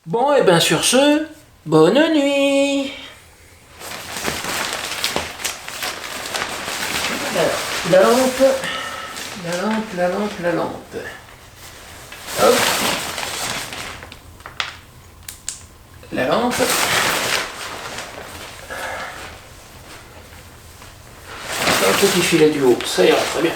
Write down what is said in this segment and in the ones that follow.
Bon, et bien sur ce, bonne nuit. Alors, la lampe, la lampe. Hop. La lampe. Un petit filet du haut, ça ira très bien.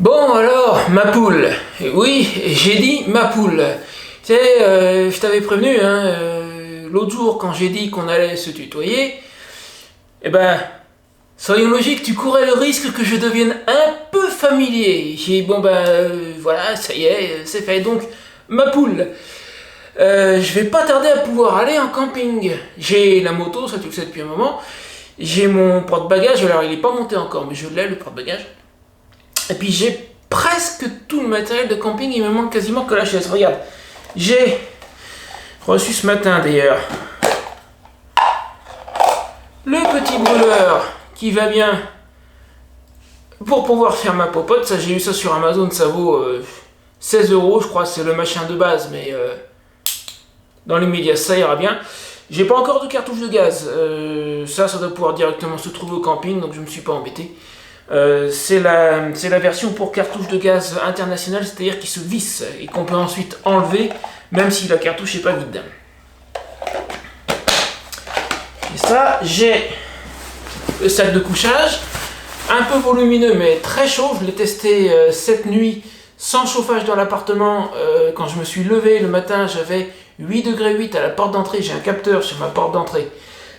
Bon alors, ma poule. Oui, j'ai dit ma poule. Tu sais, je t'avais prévenu, hein, l'autre jour quand j'ai dit qu'on allait se tutoyer, eh ben, soyons logiques, tu courais le risque que je devienne un peu familier. J'ai dit, bon ben, voilà, ça y est, c'est fait. Donc, ma poule, je vais pas tarder à pouvoir aller en camping. J'ai la moto, ça tu le sais depuis un moment. J'ai mon porte-bagages, alors il est pas monté encore, mais je l'ai le porte-bagages. Et puis j'ai presque tout le matériel de camping, il me manque quasiment que la chaise. Regarde, j'ai reçu ce matin d'ailleurs le petit brûleur qui va bien pour pouvoir faire ma popote. Ça, j'ai eu ça sur Amazon, ça vaut 16 €, je crois, c'est le machin de base, mais dans les médias ça ira bien. J'ai pas encore de cartouche de gaz, ça doit pouvoir directement se trouver au camping, donc je me suis pas embêté. C'est la version pour cartouche de gaz internationale, c'est-à-dire qui se visse et qu'on peut ensuite enlever même si la cartouche n'est pas vide. Et ça, j'ai le sac de couchage, un peu volumineux mais très chaud. Je l'ai testé cette nuit sans chauffage dans l'appartement. Quand je me suis levé le matin, j'avais 8,8 degrés à la porte d'entrée. J'ai un capteur sur ma porte d'entrée,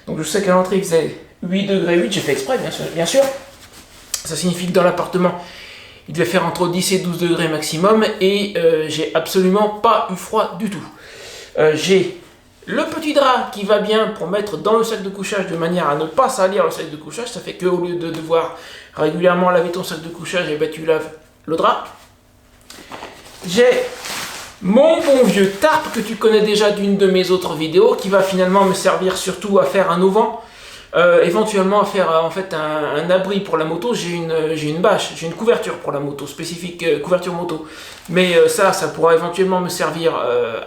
donc je sais qu'à l'entrée il faisait 8,8 degrés. J'ai fait exprès, bien sûr. Ça signifie que dans l'appartement, il devait faire entre 10 et 12 degrés maximum et j'ai absolument pas eu froid du tout. J'ai le petit drap qui va bien pour mettre dans le sac de couchage de manière à ne pas salir le sac de couchage. Ça fait qu'au lieu de devoir régulièrement laver ton sac de couchage, et ben tu laves le drap. J'ai mon bon vieux tarp que tu connais déjà d'une de mes autres vidéos qui va finalement me servir surtout à faire un auvent. Éventuellement à faire en fait un abri pour la moto. J'ai une bâche, j'ai une couverture pour la moto, spécifique couverture moto. Mais ça pourra éventuellement me servir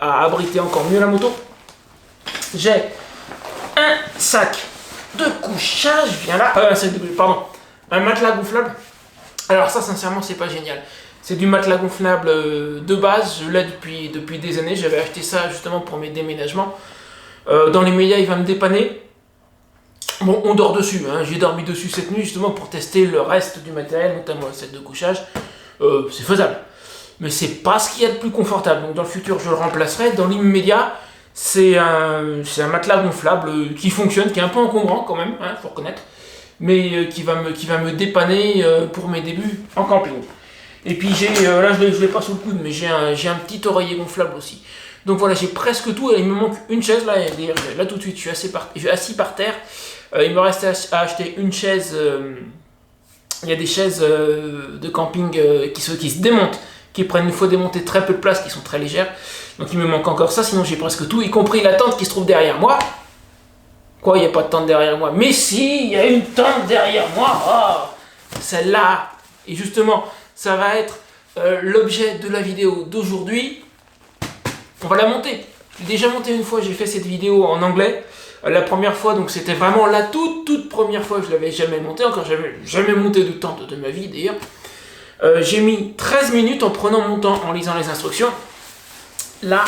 à abriter encore mieux la moto. J'ai un sac de couchage, viens là, un matelas gonflable. Alors ça sincèrement c'est pas génial. C'est du matelas gonflable de base, je l'ai depuis des années. J'avais acheté ça justement pour mes déménagements. Dans les médias il va me dépanner. Bon, on dort dessus, hein. J'ai dormi dessus cette nuit justement pour tester le reste du matériel, notamment le set de couchage. C'est faisable, mais c'est pas ce qu'il y a de plus confortable. Donc dans le futur, je le remplacerai. Dans l'immédiat, c'est un matelas gonflable qui fonctionne, qui est un peu encombrant quand même, hein, faut reconnaître, mais qui va me dépanner pour mes débuts en camping. Et puis j'ai, là je l'ai pas sous le coude, mais j'ai un petit oreiller gonflable aussi. Donc voilà, j'ai presque tout. Il me manque une chaise là tout de suite. Je suis assis par terre. Il me reste à acheter une chaise. Il y a des chaises de camping qui se démontent, qui prennent une fois démontées très peu de place, qui sont très légères. Donc il me manque encore ça, sinon j'ai presque tout, y compris la tente qui se trouve derrière moi. Quoi, il n'y a pas de tente derrière moi? Mais si, il y a une tente derrière moi. Oh, celle-là. Et justement, ça va être l'objet de la vidéo d'aujourd'hui. On va la monter. J'ai déjà monté une fois, j'ai fait cette vidéo en anglais. La première fois, donc c'était vraiment la toute première fois, je l'avais jamais monté, encore jamais monté de tente de ma vie d'ailleurs. J'ai mis 13 minutes en prenant mon temps, en lisant les instructions. Là,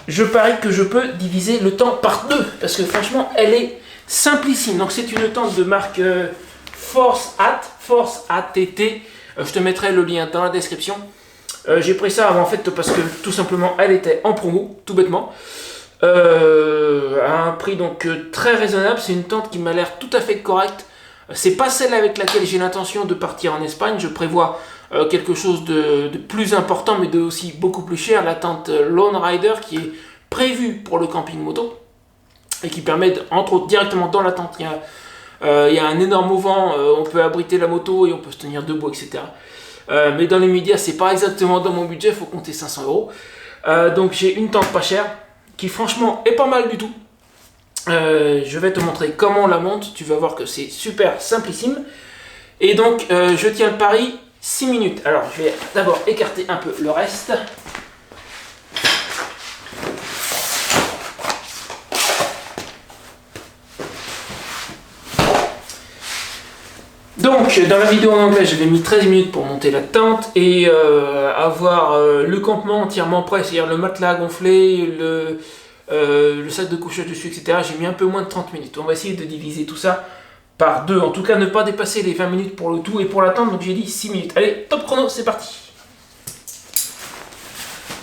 je parie que je peux diviser le temps par 2, parce que franchement, elle est simplissime. Donc c'est une tente de marque Force ATT. Je te mettrai le lien dans la description. J'ai pris ça en fait parce que tout simplement elle était en promo, tout bêtement, à un prix donc très raisonnable. C'est une tente qui m'a l'air tout à fait correcte. C'est pas celle avec laquelle j'ai l'intention de partir en Espagne. Je prévois quelque chose de plus important, mais de aussi beaucoup plus cher, la tente Lone Rider, qui est prévu pour le camping moto et qui permet, entre autres, directement dans la tente, il y a un énorme auvent, on peut abriter la moto et on peut se tenir debout, etc. Mais dans les médias, c'est pas exactement dans mon budget, il faut compter 500 €. Donc j'ai une tente pas chère qui franchement est pas mal du tout. Je vais te montrer comment on la monte, tu vas voir que c'est super simplissime. Et donc je tiens le pari 6 minutes. Alors je vais d'abord écarter un peu le reste. Donc dans la vidéo en anglais j'avais mis 13 minutes pour monter la tente et avoir le campement entièrement prêt, c'est-à-dire le matelas gonflé, le sac de couchage dessus, etc. J'ai mis un peu moins de 30 minutes. On va essayer de diviser tout ça par 2. En tout cas, ne pas dépasser les 20 minutes pour le tout et pour l'attente. Donc j'ai dit 6 minutes. Allez, top chrono, c'est parti.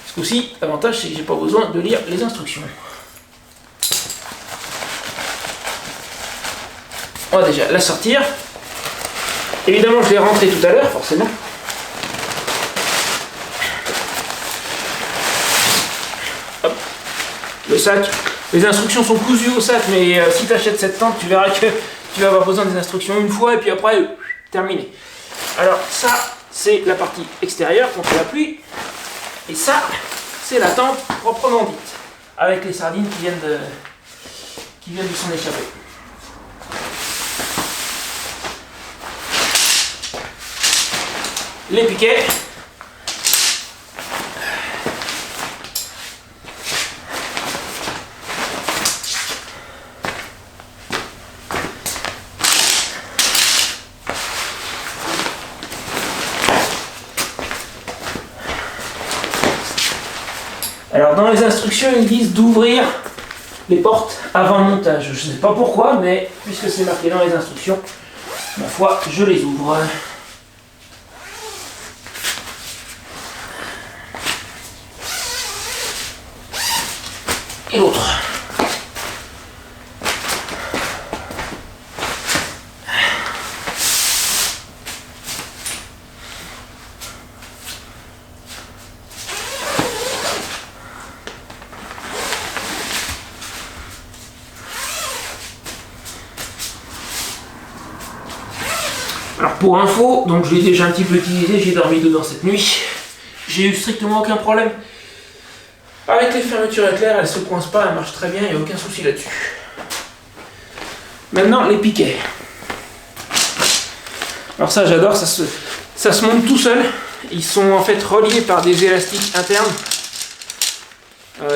Ce coup-ci, l'avantage, c'est que j'ai pas besoin de lire les instructions. On va déjà la sortir. Évidemment, je l'ai rentrée tout à l'heure, forcément. Hop. Le sac. Les instructions sont cousues au sac, mais si tu achètes cette tente, tu verras que tu vas avoir besoin des instructions une fois et puis après, terminé. Alors ça, c'est la partie extérieure contre la pluie. Et ça, c'est la tente proprement dite, avec les sardines qui viennent de s'en échapper. Les piquets. Alors dans les instructions, ils disent d'ouvrir les portes avant le montage. Je ne sais pas pourquoi, mais puisque c'est marqué dans les instructions, ma foi, je les ouvre. Et l'autre. Alors pour info, donc je l'ai déjà un petit peu utilisé, j'ai dormi dedans cette nuit. J'ai eu strictement aucun problème. Avec les fermetures éclair, elles ne se coincent pas, elles marchent très bien, il n'y a aucun souci là-dessus. Maintenant, les piquets. Alors ça, j'adore, ça se monte tout seul. Ils sont en fait reliés par des élastiques internes.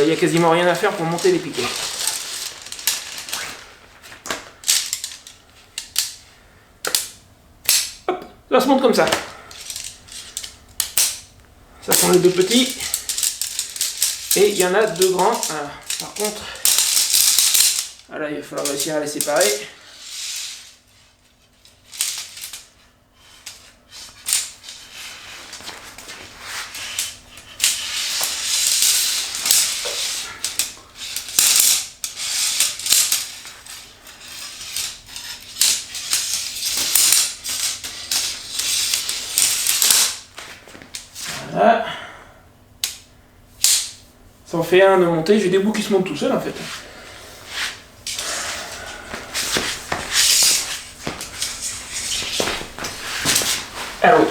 Il n'y a quasiment rien à faire pour monter les piquets. Hop, ça se monte comme ça. Ça sont les deux petits. Et il y en a deux grands. Alors, par contre, voilà, il va falloir réussir à les séparer. Voilà. Ça en fait un de monter, j'ai des bouts qui se montent tout seul en fait. À l'autre.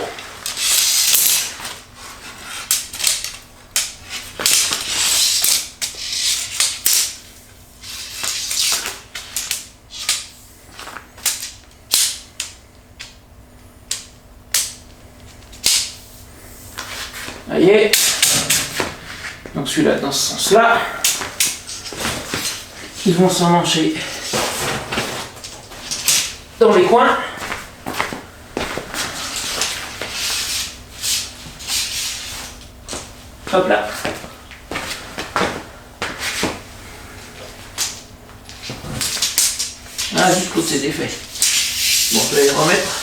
Vous voyez. Donc celui-là dans ce sens-là, ils vont s'emmancher dans les coins. Hop là. Ah, jusqu'au c'est défait. Bon, je vais les remettre.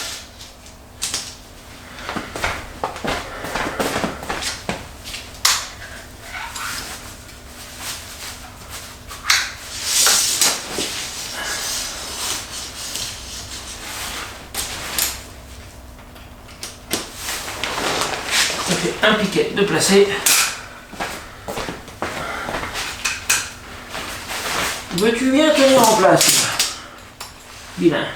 Ça fait un piquet de placer. Veux-tu bien tenir en place? Vilain.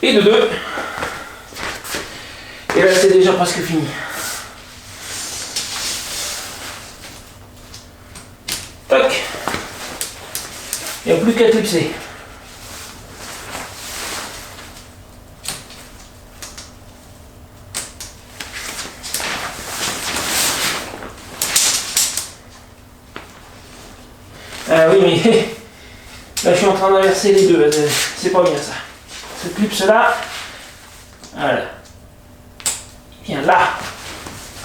Et de deux. Et là c'est déjà presque fini. Tac. Il n'y a plus qu'à clipser. Ah oui mais là je suis en train d'inverser les deux, c'est pas bien ça. Ce clipse là, voilà. Il vient là,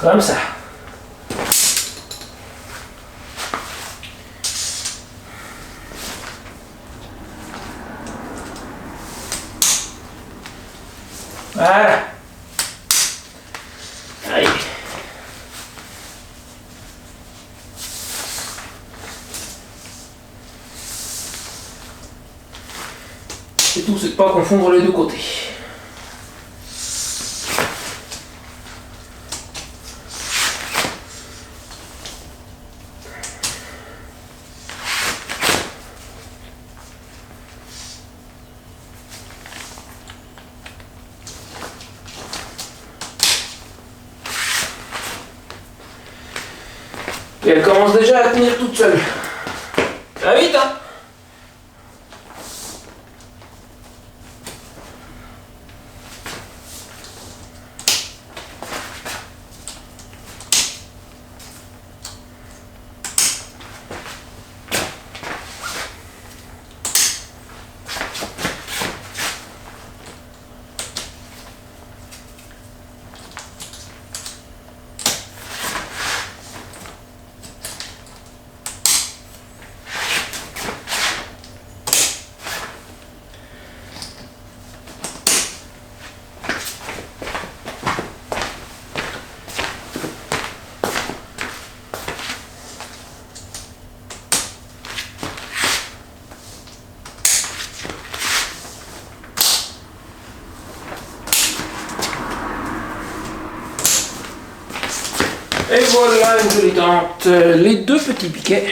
comme ça. Voilà. Allez. C'est tout, c'est de pas confondre les deux côtés. Et elle commence déjà à tenir toute seule. Ah vite hein. Et voilà une jolie tente. Les deux petits piquets.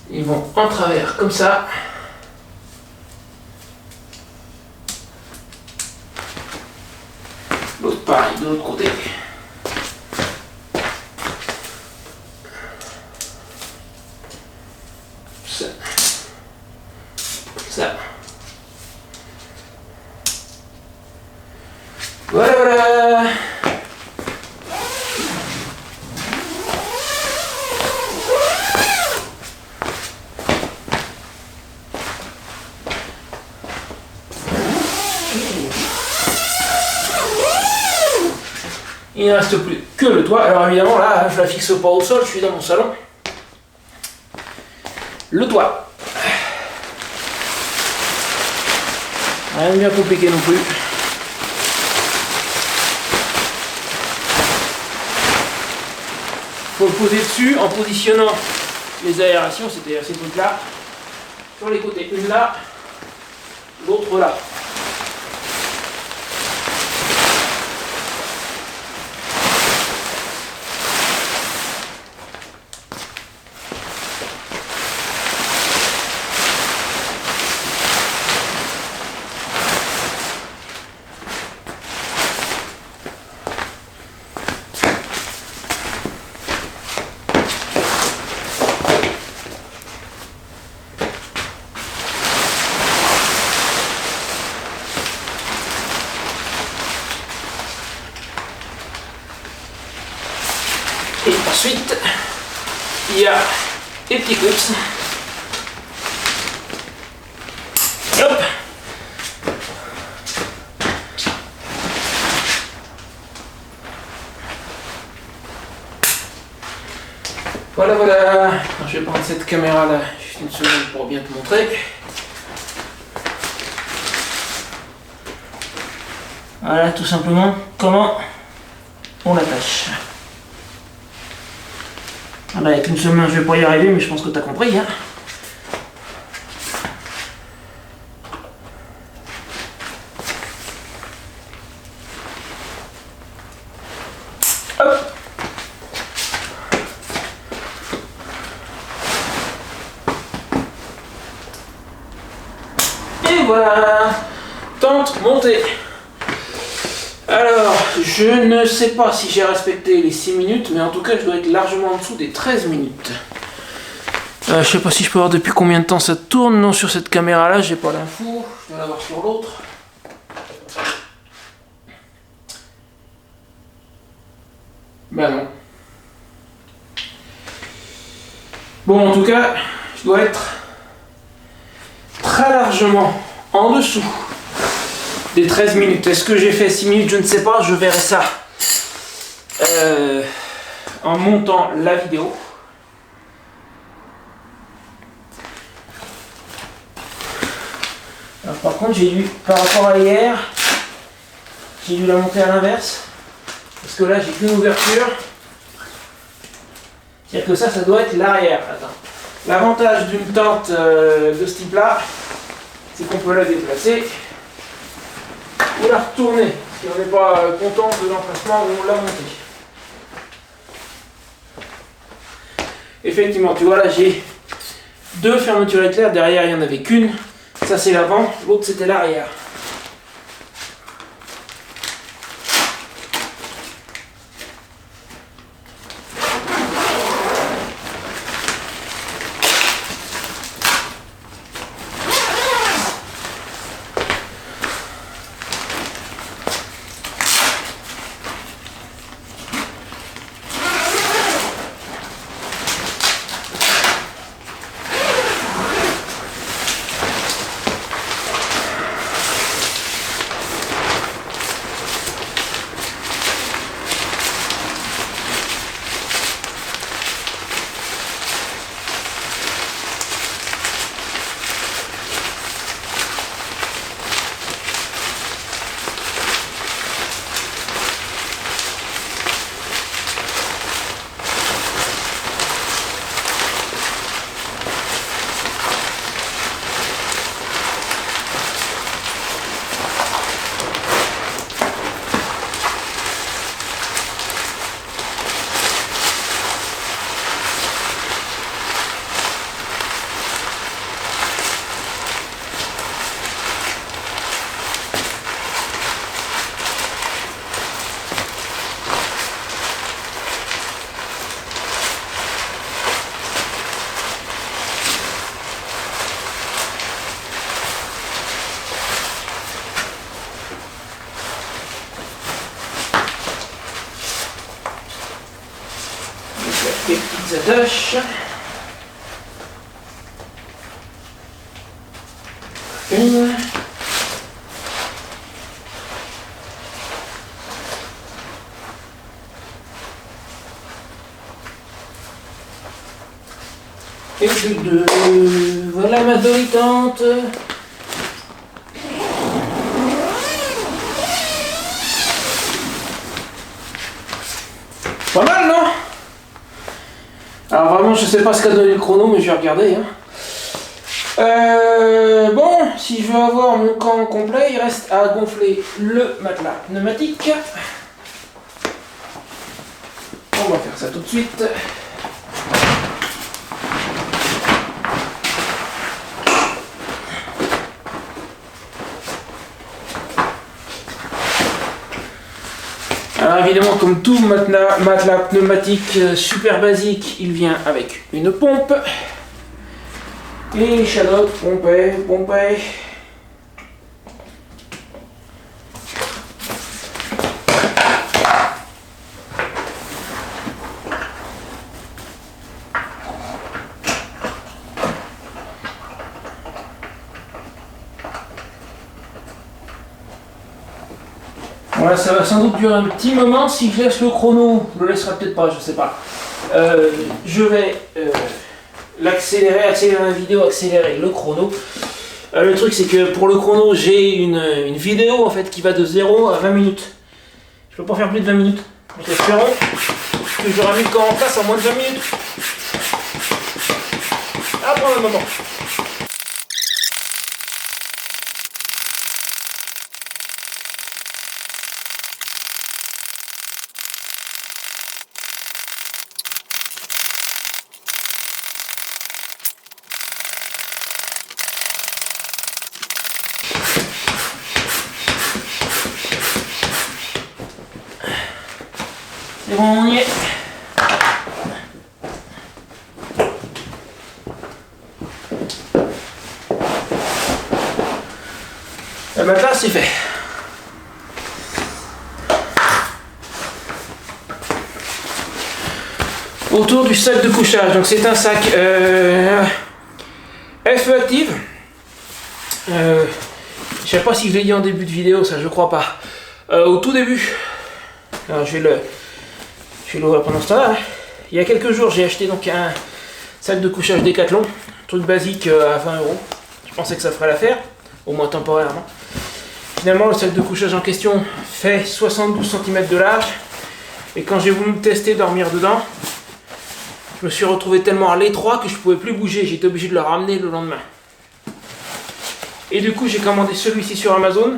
Ils vont en travers comme ça. L'autre pareil de l'autre côté. Ça. Ça. Voilà, voilà. Il ne reste plus que le toit. Alors évidemment là, je la fixe pas au sol, je suis dans mon salon. Le toit. Rien de bien compliqué non plus. Faut le poser dessus en positionnant les aérations, c'est-à-dire ces trucs là, sur les côtés. Une là, l'autre là. Et ensuite, il y a les petits clips. Hop. Voilà, voilà. Alors, je vais prendre cette caméra là, juste une seconde pour bien te montrer. Voilà, tout simplement comment on l'attache. Voilà, avec une seule main je vais pas y arriver, mais je pense que tu as compris. Hein. Hop. Et voilà, tente montée. Alors, je ne sais pas si j'ai respecté les 6 minutes, mais en tout cas, je dois être largement en dessous des 13 minutes. Je sais pas si je peux voir depuis combien de temps ça tourne. Non, sur cette caméra-là, j'ai pas l'info. Je dois l'avoir sur l'autre. Ben non. Bon, en tout cas, je dois être très largement en dessous des 13 minutes. Est-ce que j'ai fait 6 minutes? Je ne sais pas, je verrai ça en montant la vidéo. Alors, par contre, j'ai dû, par rapport à hier, j'ai dû la monter à l'inverse. Parce que là, j'ai qu'une ouverture. C'est-à-dire que ça doit être l'arrière. Attends. L'avantage d'une tente de ce type-là, c'est qu'on peut la déplacer ou la retourner si on n'est pas content de l'emplacement où on l'a montée. Effectivement, tu vois là j'ai deux fermetures éclair, derrière il n'y en avait qu'une, ça c'est l'avant, l'autre c'était l'arrière. Les petites attaches. Une. Et deux. Voilà ma jolie tente. Pas mal, non? Alors vraiment, je sais pas ce qu'a donné le chrono, mais je vais regarder. Hein. Bon, si je veux avoir mon camp complet, il reste à gonfler le matelas pneumatique. On va faire ça tout de suite. Alors évidemment, comme tout matelas pneumatique super basique, il vient avec une pompe. Et les chadocs, pomper. Voilà, ça va sans doute durer un petit moment. Si je laisse le chrono, je le laisserai peut-être pas, je sais pas. Je vais accélérer la vidéo, accélérer le chrono. Le truc c'est que pour le chrono j'ai une vidéo en fait qui va de 0 à 20 minutes. Je peux pas faire plus de 20 minutes. Donc espérons que j'aurai mis le corps en place en moins de 20 minutes. Ah pour le moment. C'est bon, on y est. La matelas, c'est fait. Autour du sac de couchage. Donc c'est un sac FE Active. Je sais pas si je l'ai dit en début de vidéo, ça je crois pas. Au tout début. Alors je vais l'ouvrir pendant ce temps-là. Il y a quelques jours, j'ai acheté donc un sac de couchage Decathlon, truc basique à 20 €. Je pensais que ça ferait l'affaire, au moins temporairement. Finalement, le sac de couchage en question fait 72 cm de large. Et quand j'ai voulu tester dormir dedans, je me suis retrouvé tellement à l'étroit que je pouvais plus bouger. J'étais obligé de le ramener le lendemain. Et du coup, j'ai commandé celui-ci sur Amazon.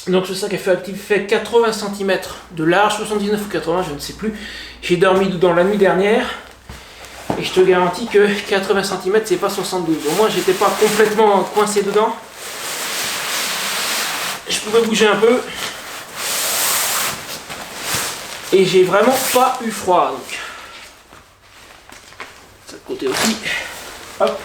Donc ce sac FE Active fait 80 cm de large, 79 ou 80, je ne sais plus. J'ai dormi dedans la nuit dernière. Et je te garantis que 80 cm, c'est pas 72. Au moins, j'étais pas complètement coincé dedans. Je pouvais bouger un peu. Et j'ai vraiment pas eu froid. Donc. Ça de côté aussi. Hop.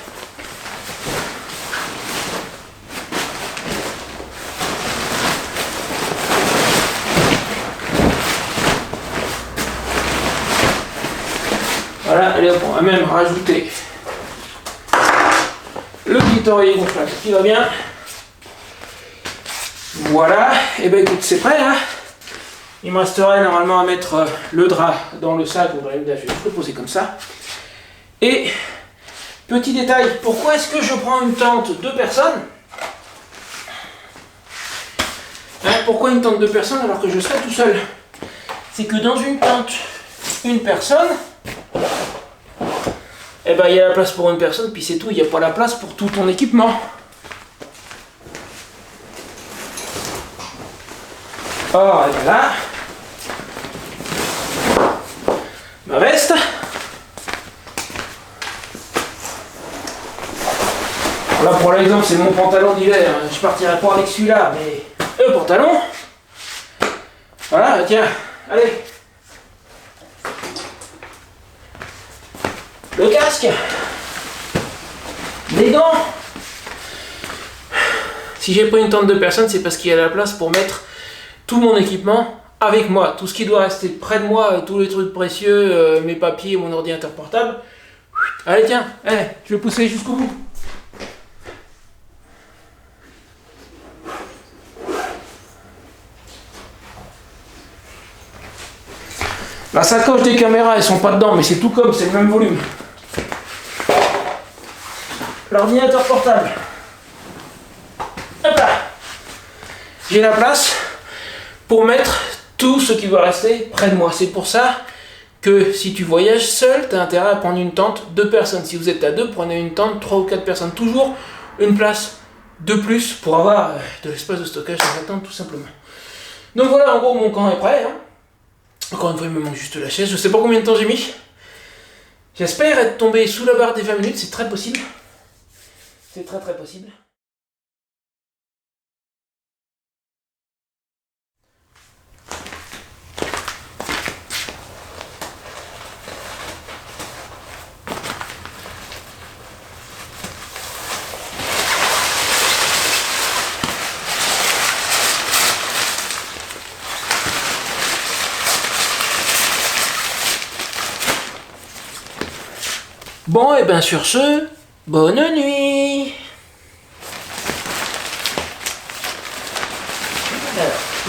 Voilà, allez hop, on va même rajouter le petit oreiller gonflable qui va bien. Voilà, et ben écoute, c'est prêt, hein. Il me resterait normalement à mettre le drap dans le sac. Bon, là, je vais le poser comme ça. Et, petit détail, pourquoi est-ce que je prends une tente 2 personnes, hein, pourquoi une tente 2 personnes alors que je serai tout seul? C'est que dans une tente, une personne, eh ben il y a la place pour une personne, puis c'est tout, il n'y a pas la place pour tout ton équipement. Oh, et voilà. Ma veste. Là pour l'exemple c'est mon pantalon d'hiver, je partirai pas avec celui-là, mais le pantalon. Voilà, tiens, allez. Le casque, les gants. Si j'ai pris une tente de personnes, c'est parce qu'il y a la place pour mettre tout mon équipement avec moi. Tout ce qui doit rester près de moi, tous les trucs précieux, mes papiers, mon ordinateur portable. Allez tiens, allez, je vais pousser jusqu'au bout. La sacoche des caméras, elles sont pas dedans, mais c'est tout comme, c'est le même volume. L'ordinateur portable. Hop là. J'ai la place pour mettre tout ce qui doit rester près de moi. C'est pour ça que si tu voyages seul, tu as intérêt à prendre une tente 2 personnes. Si vous êtes à 2, prenez une tente 3 ou 4 personnes. Toujours une place de plus pour avoir de l'espace de stockage dans la tente, tout simplement. Donc voilà, en gros, mon camp est prêt, hein. Encore une fois, il me manque juste la chaise. Je sais pas combien de temps j'ai mis. J'espère être tombé sous la barre des 20 minutes. C'est très possible. C'est très très possible. Bon, et bien sur ce, bonne nuit.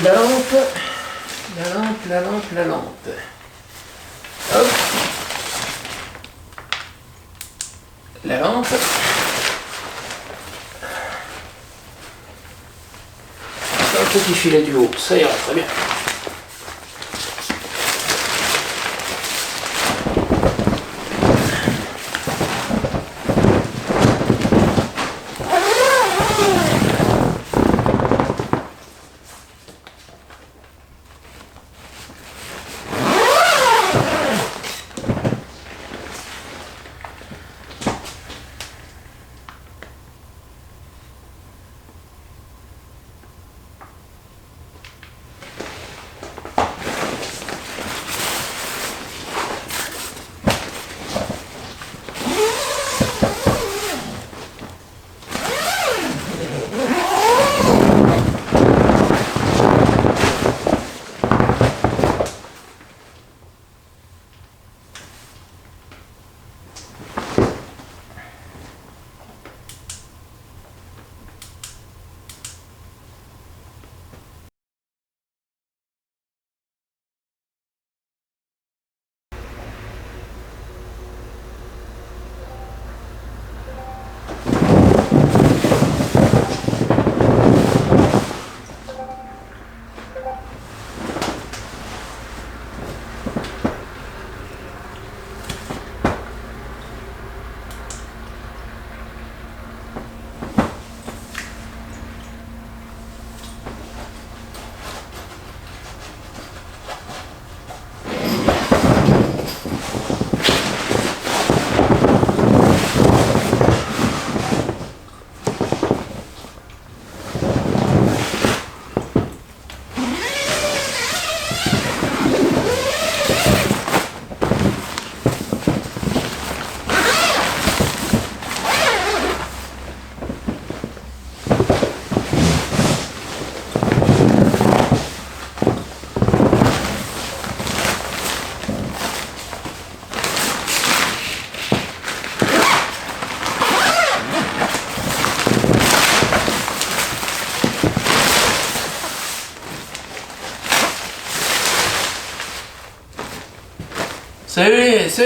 Alors, la lampe. Hop. La lampe. petit filet du haut, ça ira très bien.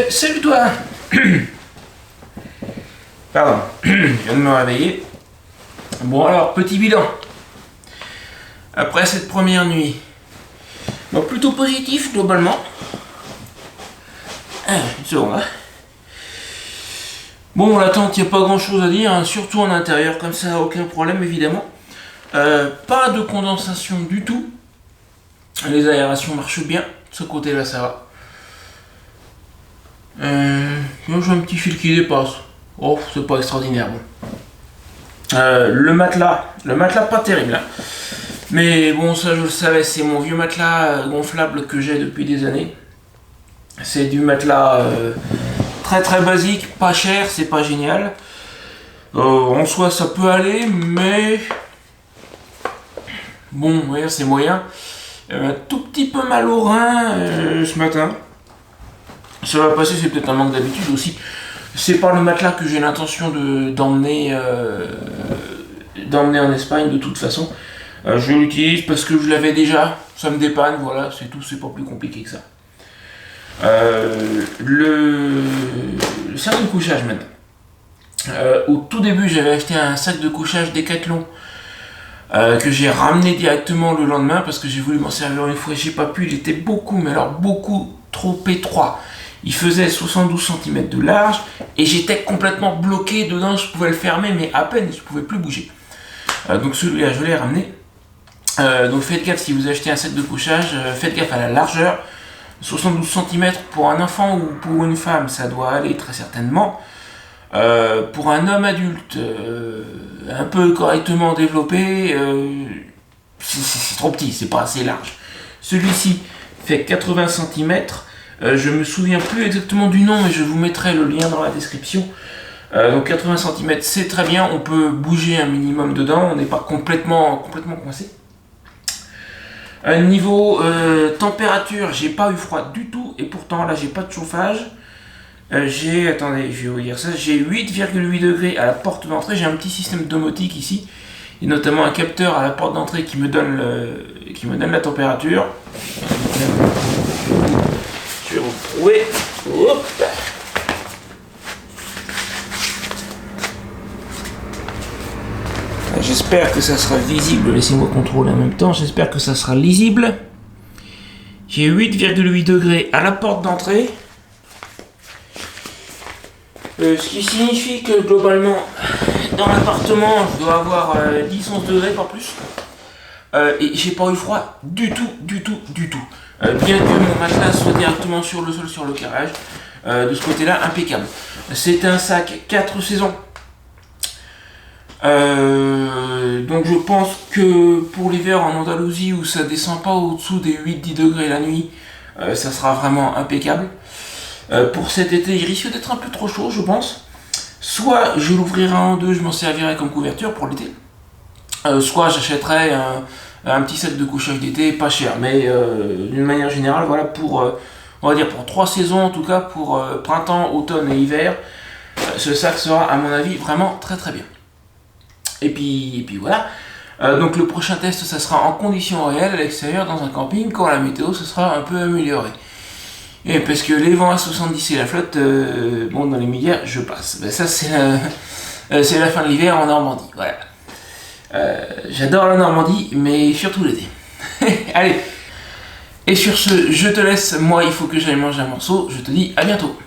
Salut toi. Pardon, je viens de me réveiller. Bon alors, petit bilan. Après cette première nuit. Bon, plutôt positif globalement. Une seconde. Hein. Bon, la tente, il n'y a pas grand chose à dire, hein, surtout en intérieur, comme ça, aucun problème évidemment. Pas de condensation du tout. Les aérations marchent bien, de ce côté-là ça va. J'ai un petit fil qui dépasse. Oh, c'est pas extraordinaire. Bon. Le matelas pas terrible. Hein. Mais bon, ça je le savais, c'est mon vieux matelas gonflable que j'ai depuis des années. C'est du matelas très très basique, pas cher, c'est pas génial. En soi, ça peut aller, mais bon, ouais, c'est moyen. Un tout petit peu mal au rein ce matin. Ça va passer, c'est peut-être un manque d'habitude aussi. C'est pas le matelas que j'ai l'intention d'emmener en Espagne de toute façon. Je l'utilise parce que je l'avais déjà, ça me dépanne, voilà, c'est tout, c'est pas plus compliqué que ça. Le sac de couchage maintenant. Au tout début, j'avais acheté un sac de couchage Decathlon que j'ai ramené directement le lendemain parce que j'ai voulu m'en servir une fois, j'ai pas pu, il était beaucoup, mais alors beaucoup trop étroit. Il faisait 72 cm de large et j'étais complètement bloqué dedans, je pouvais le fermer mais à peine, je pouvais plus bouger. Donc celui-là je l'ai ramené. Donc faites gaffe si vous achetez un sac de couchage, faites gaffe à la largeur. 72 cm pour un enfant ou pour une femme, ça doit aller très certainement. Pour un homme adulte, un peu correctement développé, c'est trop petit, c'est pas assez large. Celui-ci fait 80 cm. Je me souviens plus exactement du nom, mais je vous mettrai le lien dans la description. Donc 80 cm, c'est très bien, on peut bouger un minimum dedans, on n'est pas complètement coincé. Niveau température, j'ai pas eu froid du tout, et pourtant là j'ai pas de chauffage. Attendez, je vais vous dire ça, j'ai 8,8 degrés à la porte d'entrée, j'ai un petit système domotique ici, et notamment un capteur à la porte d'entrée qui me donne la température. Je vais retrouver. Hop. j'espère que ça sera visible. Laissez-moi contrôler en même temps. J'espère que ça sera lisible. J'ai 8,8 degrés à la porte d'entrée. Ce qui signifie que globalement, dans l'appartement, je dois avoir 10-11 degrés, pas plus. Et j'ai pas eu froid du tout. Bien que mon matelas soit directement sur le sol, sur le carrelage. De ce côté-là, impeccable. C'est un sac 4 saisons. Donc je pense que pour l'hiver en Andalousie où ça descend pas au-dessous des 8-10 degrés la nuit, ça sera vraiment impeccable. Pour cet été, il risque d'être un peu trop chaud, je pense. Soit je l'ouvrirai en deux, je m'en servirai comme couverture pour l'été. Soit j'achèterai un petit sac de couchage d'été, pas cher, mais d'une manière générale, voilà, pour, on va dire pour 3 saisons en tout cas, pour printemps, automne et hiver, ce sac sera à mon avis vraiment très bien. Et puis voilà. Donc le prochain test, ça sera en conditions réelles à l'extérieur dans un camping quand la météo se sera un peu améliorée. Et parce que les vents à 70 et la flotte, bon dans les médias je passe. Ben, ça c'est la fin de l'hiver en Normandie. Voilà. J'adore la Normandie, mais surtout l'été. Allez. Et sur ce, je te laisse. Moi, il faut que j'aille manger un morceau. Je te dis à bientôt.